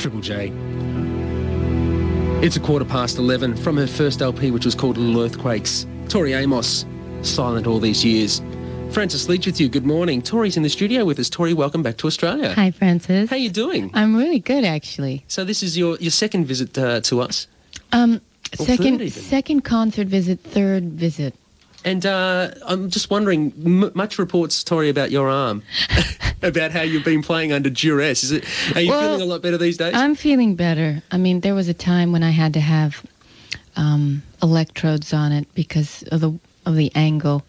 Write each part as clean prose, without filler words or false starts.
Triple J. It's 11:15 from her first LP, which was called Little Earthquakes. Tori Amos, silent all these years. Frances Leach with you. Good morning. Tori's in the studio with us. Tori, welcome back to Australia. Hi, Frances. How you doing? I'm really good, actually. So this is your second visit to us? Second concert visit, third visit. And I'm just wondering, much reports, Tori, about your arm, about how you've been playing under duress. Are you feeling a lot better these days? I'm feeling better. I mean, there was a time when I had to have electrodes on it because of the angle.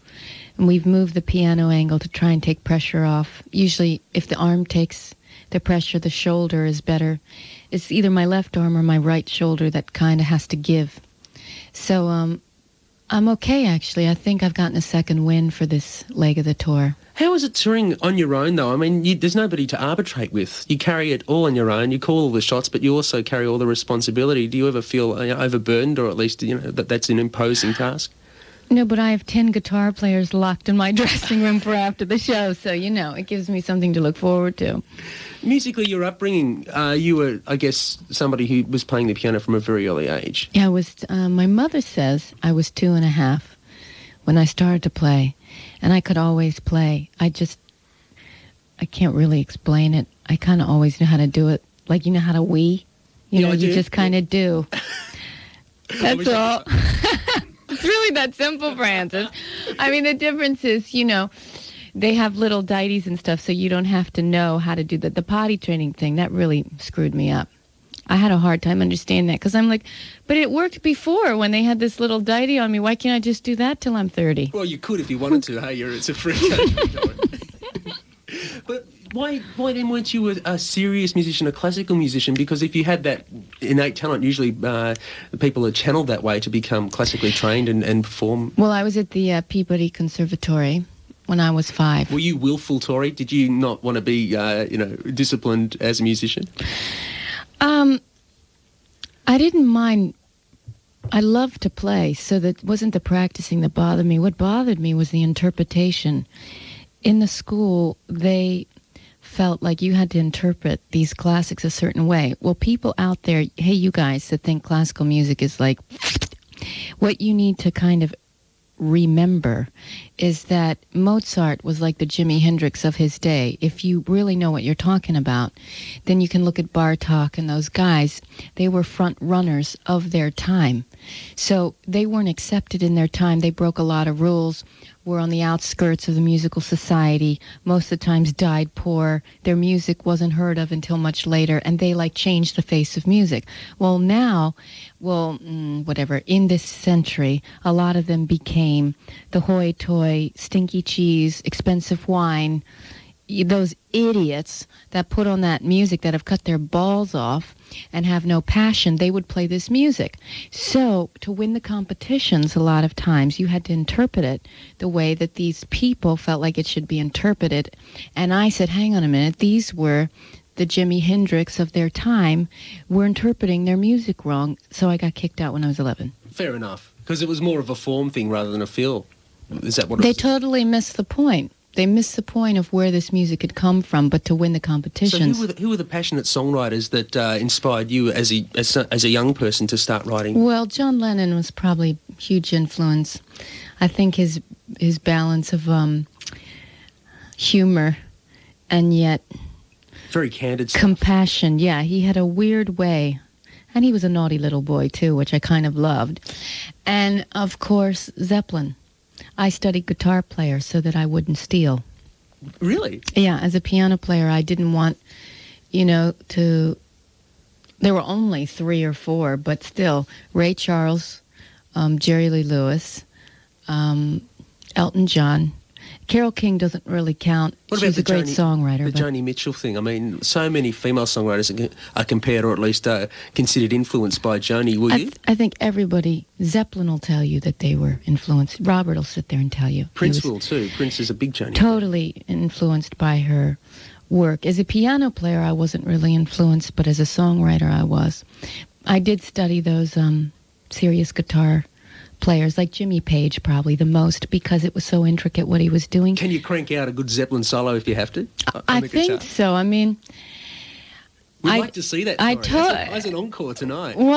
And we've moved the piano angle to try and take pressure off. Usually, if the arm takes the pressure, the shoulder is better. It's either my left arm or my right shoulder that kind of has to give. So I'm okay, actually. I think I've gotten a second win for this leg of the tour. How is it touring on your own, though? I mean, there's nobody to arbitrate with. You carry it all on your own. You call all the shots, but you also carry all the responsibility. Do you ever feel overburdened, or at least that's an imposing task? No, but I have 10 guitar players locked in my dressing room for after the show, so, it gives me something to look forward to. Musically, your upbringing, you were, I guess, somebody who was playing the piano from a very early age. Yeah, my mother says I was 2.5 when I started to play, and I could always play. I can't really explain it. I kind of always know how to do it. Like, you know how to wee? You just kind of do. That's all. It's really that simple, Frances. I mean, the difference is, they have little dites and stuff, so you don't have to know how to do the potty training thing. That really screwed me up. I had a hard time understanding that, because I'm like, but it worked before when they had this little diety on me. Why can't I just do that till I'm 30? Well, you could if you wanted to. Hey, it's a free country. But why then weren't you a serious musician, a classical musician? Because if you had that innate talent, usually people are channeled that way to become classically trained and perform. Well, I was at the Peabody Conservatory when I was 5. Were you willful, Tori? Did you not want to be, disciplined as a musician? I didn't mind. I loved to play, so that wasn't the practicing that bothered me. What bothered me was the interpretation. In the school, they felt like you had to interpret these classics a certain way. Well, people out there, hey, you guys that think classical music is like, what you need to kind of remember is that Mozart was like the Jimi Hendrix of his day. If you really know what you're talking about, then you can look at Bartók and those guys. They were front runners of their time. So they weren't accepted in their time. They broke a lot of rules, were on the outskirts of the musical society, most of the times died poor. Their music wasn't heard of until much later, and they changed the face of music. Well, now, in this century, a lot of them became the hoity-toity, stinky cheese, expensive wine, those idiots that put on that music that have cut their balls off and have no passion. They would play this music. So to win the competitions, a lot of times you had to interpret it the way that these people felt like it should be interpreted. And I said, hang on a minute, these were the Jimi Hendrix of their time. We're interpreting their music wrong. So I got kicked out when I was 11. Fair enough, because it was more of a form thing rather than a feel. Is that what they totally missed the point. They missed the point of where this music had come from, but to win the competitions. So who were the passionate songwriters that inspired you as a young person to start writing? Well, John Lennon was probably a huge influence. I think his balance of humor and yet very candid stuff. Compassion. Yeah, he had a weird way. And he was a naughty little boy, too, which I kind of loved. And, of course, Zeppelin. I studied guitar player so that I wouldn't steal. Really? Yeah, as a piano player, I didn't want, to... There were only 3 or 4, but still, Ray Charles, Jerry Lee Lewis, Elton John. Carole King doesn't really count. She's a great songwriter. The Joni Mitchell thing. I mean, so many female songwriters are compared, or at least considered influenced by Joni. Were you? I think everybody, Zeppelin will tell you that they were influenced. Robert will sit there and tell you. Prince will too. Prince is a big Joni. Totally influenced by her work. As a piano player, I wasn't really influenced, but as a songwriter, I was. I did study those serious guitar players, like Jimmy Page probably the most, because it was so intricate what he was doing. Can you crank out a good Zeppelin solo if you have to? I think so. I mean, We'd I- like to see that, I Tori. As an encore tonight. Well,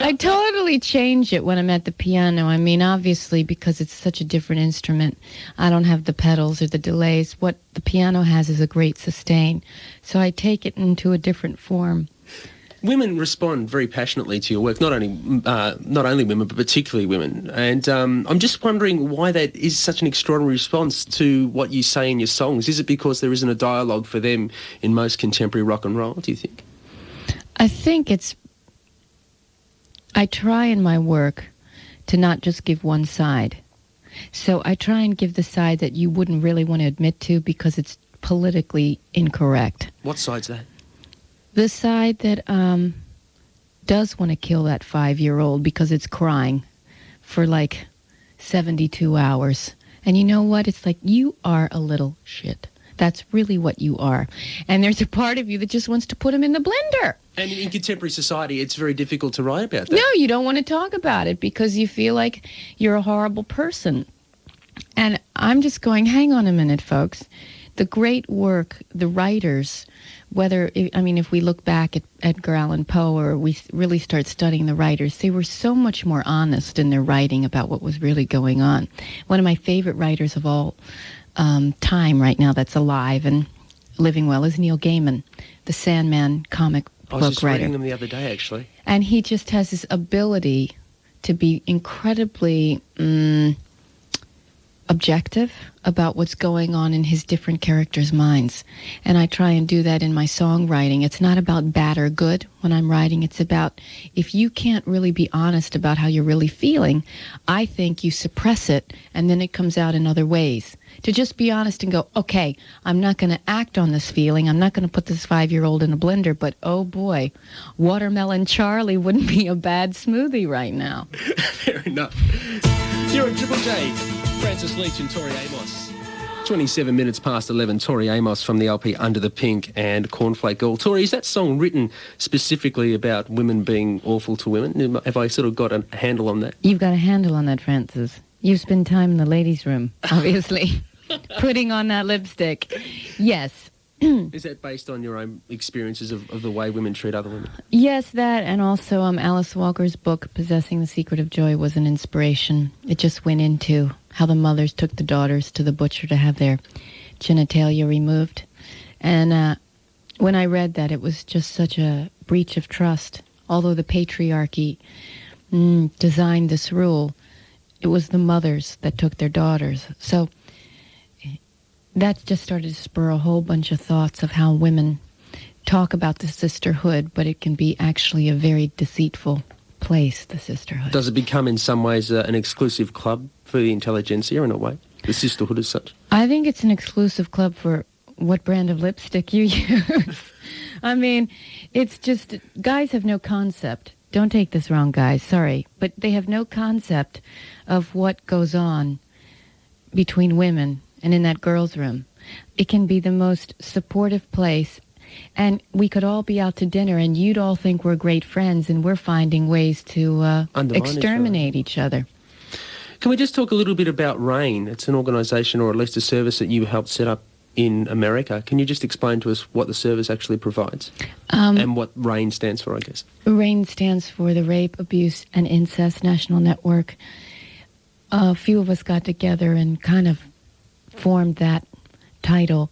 I totally change it when I'm at the piano. I mean, obviously, because it's such a different instrument, I don't have the pedals or the delays. What the piano has is a great sustain. So I take it into a different form. Women respond very passionately to your work, not only women, but particularly women. And I'm just wondering why that is such an extraordinary response to what you say in your songs. Is it because there isn't a dialogue for them in most contemporary rock and roll, do you think? I think I try in my work to not just give one side. So I try and give the side that you wouldn't really want to admit to because it's politically incorrect. What side's that? The side that does want to kill that 5-year-old because it's crying for like 72 hours. And you know what? It's like, you are a little shit. That's really what you are. And there's a part of you that just wants to put him in the blender. And in contemporary society, it's very difficult to write about that. No, you don't want to talk about it because you feel like you're a horrible person. And I'm just going, hang on a minute, folks. The great work, the writers, if we look back at Edgar Allan Poe or we really start studying the writers, they were so much more honest in their writing about what was really going on. One of my favorite writers of all time right now that's alive and living well is Neil Gaiman, the Sandman comic book writer. I was just reading them the other day, actually. And he just has this ability to be incredibly objective about what's going on in his different characters' minds. And I try and do that in my songwriting. It's not about bad or good when I'm writing. It's about if you can't really be honest about how you're really feeling, I think you suppress it and then it comes out in other ways. To just be honest and go, okay, I'm not going to act on this feeling. I'm not going to put this 5-year-old in a blender, but oh boy, Watermelon Charlie wouldn't be a bad smoothie right now. Fair enough. You're at Triple J. Francis Leach and Tori Amos. 27 minutes past 11, Tori Amos from the LP Under the Pink and Cornflake Girl. Tori, is that song written specifically about women being awful to women? Have I sort of got a handle on that? You've got a handle on that, Francis. You've spent time in the ladies' room, obviously, putting on that lipstick. Yes. Is that based on your own experiences of the way women treat other women? Yes, that, and also Alice Walker's book, Possessing the Secret of Joy, was an inspiration. It just went into how the mothers took the daughters to the butcher to have their genitalia removed. And when I read that, it was just such a breach of trust. Although the patriarchy designed this rule, it was the mothers that took their daughters. So that just started to spur a whole bunch of thoughts of how women talk about the sisterhood, but it can be actually a very deceitful place, the sisterhood. Does it become in some ways an exclusive club for the intelligentsia in a way, the sisterhood as such? I think it's an exclusive club for what brand of lipstick you use. I mean, it's just, guys have no concept. Don't take this wrong, guys, sorry. But they have no concept of what goes on between women and in that girls' room. It can be the most supportive place, and we could all be out to dinner, and you'd all think we're great friends, and we're finding ways to exterminate each other. Can we just talk a little bit about RAIN? It's an organisation, or at least a service that you helped set up in America. Can you just explain to us what the service actually provides and what RAIN stands for, I guess? RAIN stands for the Rape, Abuse, and Incest National Network. A few of us got together and kind of formed that title.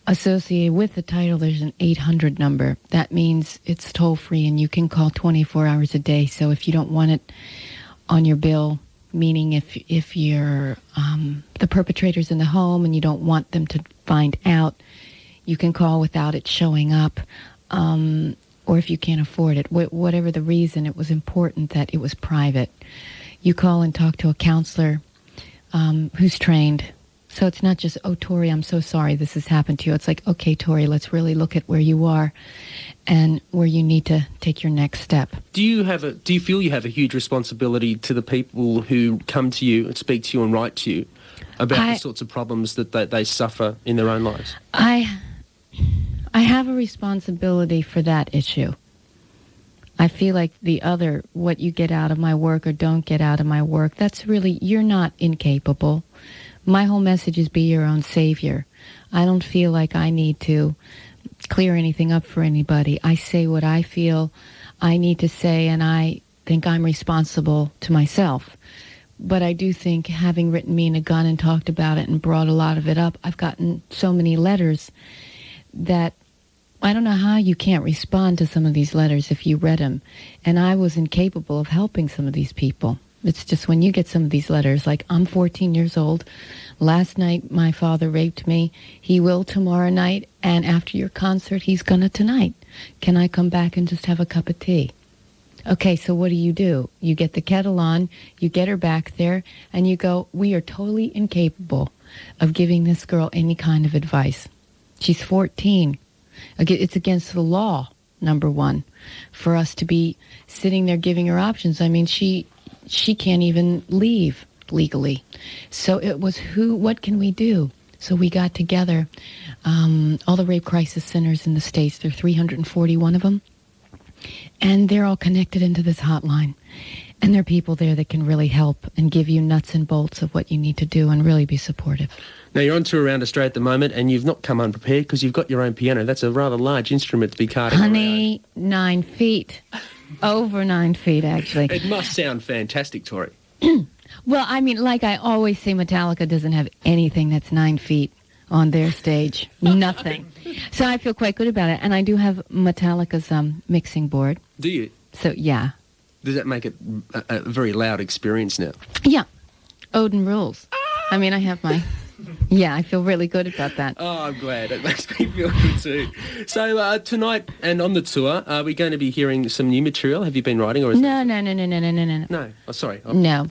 Associated with the title, there's an 800 number. That means it's toll-free and you can call 24 hours a day. So if you don't want it on your bill, meaning if you're the perpetrator's in the home and you don't want them to find out, you can call without it showing up. Or if you can't afford it, whatever the reason, it was important that it was private. You call and talk to a counselor who's trained. So it's not just, oh, Tori, I'm so sorry this has happened to you. It's like, okay, Tori, let's really look at where you are and where you need to take your next step. Do you feel you have a huge responsibility to the people who come to you and speak to you and write to you about the sorts of problems that they suffer in their own lives? I have a responsibility for that issue. I feel like the other, what you get out of my work or don't get out of my work, that's really, you're not incapable. My whole message is be your own savior. I don't feel like I need to clear anything up for anybody. I say what I feel I need to say, and I think I'm responsible to myself. But I do think, having written Me and a Gun and talked about it and brought a lot of it up, I've gotten so many letters that I don't know how you can't respond to some of these letters if you read them. And I was incapable of helping some of these people. It's just when you get some of these letters, like, I'm 14 years old. Last night, my father raped me. He will tomorrow night. And after your concert, he's gonna tonight. Can I come back and just have a cup of tea? Okay, so what do? You get the kettle on, you get her back there, and you go, we are totally incapable of giving this girl any kind of advice. She's 14. It's against the law, number one, for us to be sitting there giving her options. I mean, she can't even leave legally. So it was what can we do? So we got together, all the rape crisis centers in the States, there are 341 of them, and they're all connected into this hotline. And there are people there that can really help and give you nuts and bolts of what you need to do and really be supportive. Now, you're on tour around Australia at the moment, and you've not come unprepared because you've got your own piano. That's a rather large instrument to be carting around. Honey, 9 feet. Over 9 feet, actually. It must sound fantastic, Tori. Well, I mean, like I always say, Metallica doesn't have anything that's 9 feet on their stage. Nothing. So I feel quite good about it. And I do have Metallica's mixing board. Do you? So, yeah. Does that make it a very loud experience now? Yeah. Odin rules. I mean, I have my... Yeah, I feel really good about that. Oh, I'm glad. It makes me feel good too. So tonight and on the tour, are we going to be hearing some new material? Have you been writing? Or is No. No. Oh, sorry. No.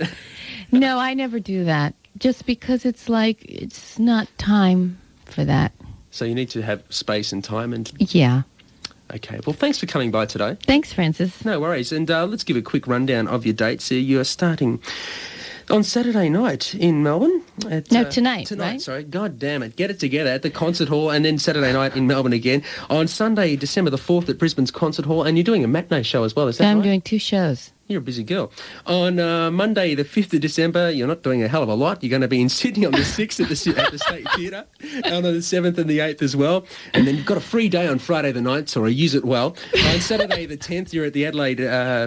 No, I never do that. Just because it's like, it's not time for that. So you need to have space and time and... Yeah. Okay. Well, thanks for coming by today. Thanks, Francis. No worries. And let's give a quick rundown of your dates. You are starting on Saturday night in Melbourne. Tonight, right? Sorry. God damn it. Get it together at the Concert Hall, and then Saturday night in Melbourne again. On Sunday, December the 4th at Brisbane's Concert Hall, and you're doing a matinee show as well, is that right? I'm doing 2 shows. You're a busy girl. On Monday, the 5th of December, you're not doing a hell of a lot. You're going to be in Sydney on the 6th at the State Theatre, and on the 7th and the 8th as well. And then you've got a free day on Friday the 9th, so use it well. On Saturday the 10th, you're at the Adelaide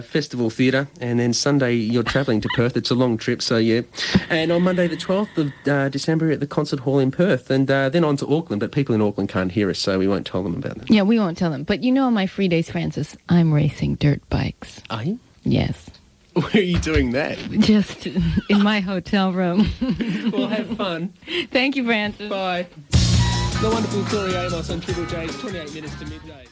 Festival Theatre, and then Sunday you're travelling to Perth. It's a long trip, so yeah. And on Monday the 12th of December, you're at the Concert Hall in Perth, and then on to Auckland, but people in Auckland can't hear us, so we won't tell them about that. Yeah, we won't tell them. But you know, on my free days, Francis, I'm racing dirt bikes. Are you? Yes. Where are you doing that? Just in my hotel room. Well, have fun. Thank you, Francis. Bye. The wonderful Tori Amos on Triple J's, 28 minutes to midday.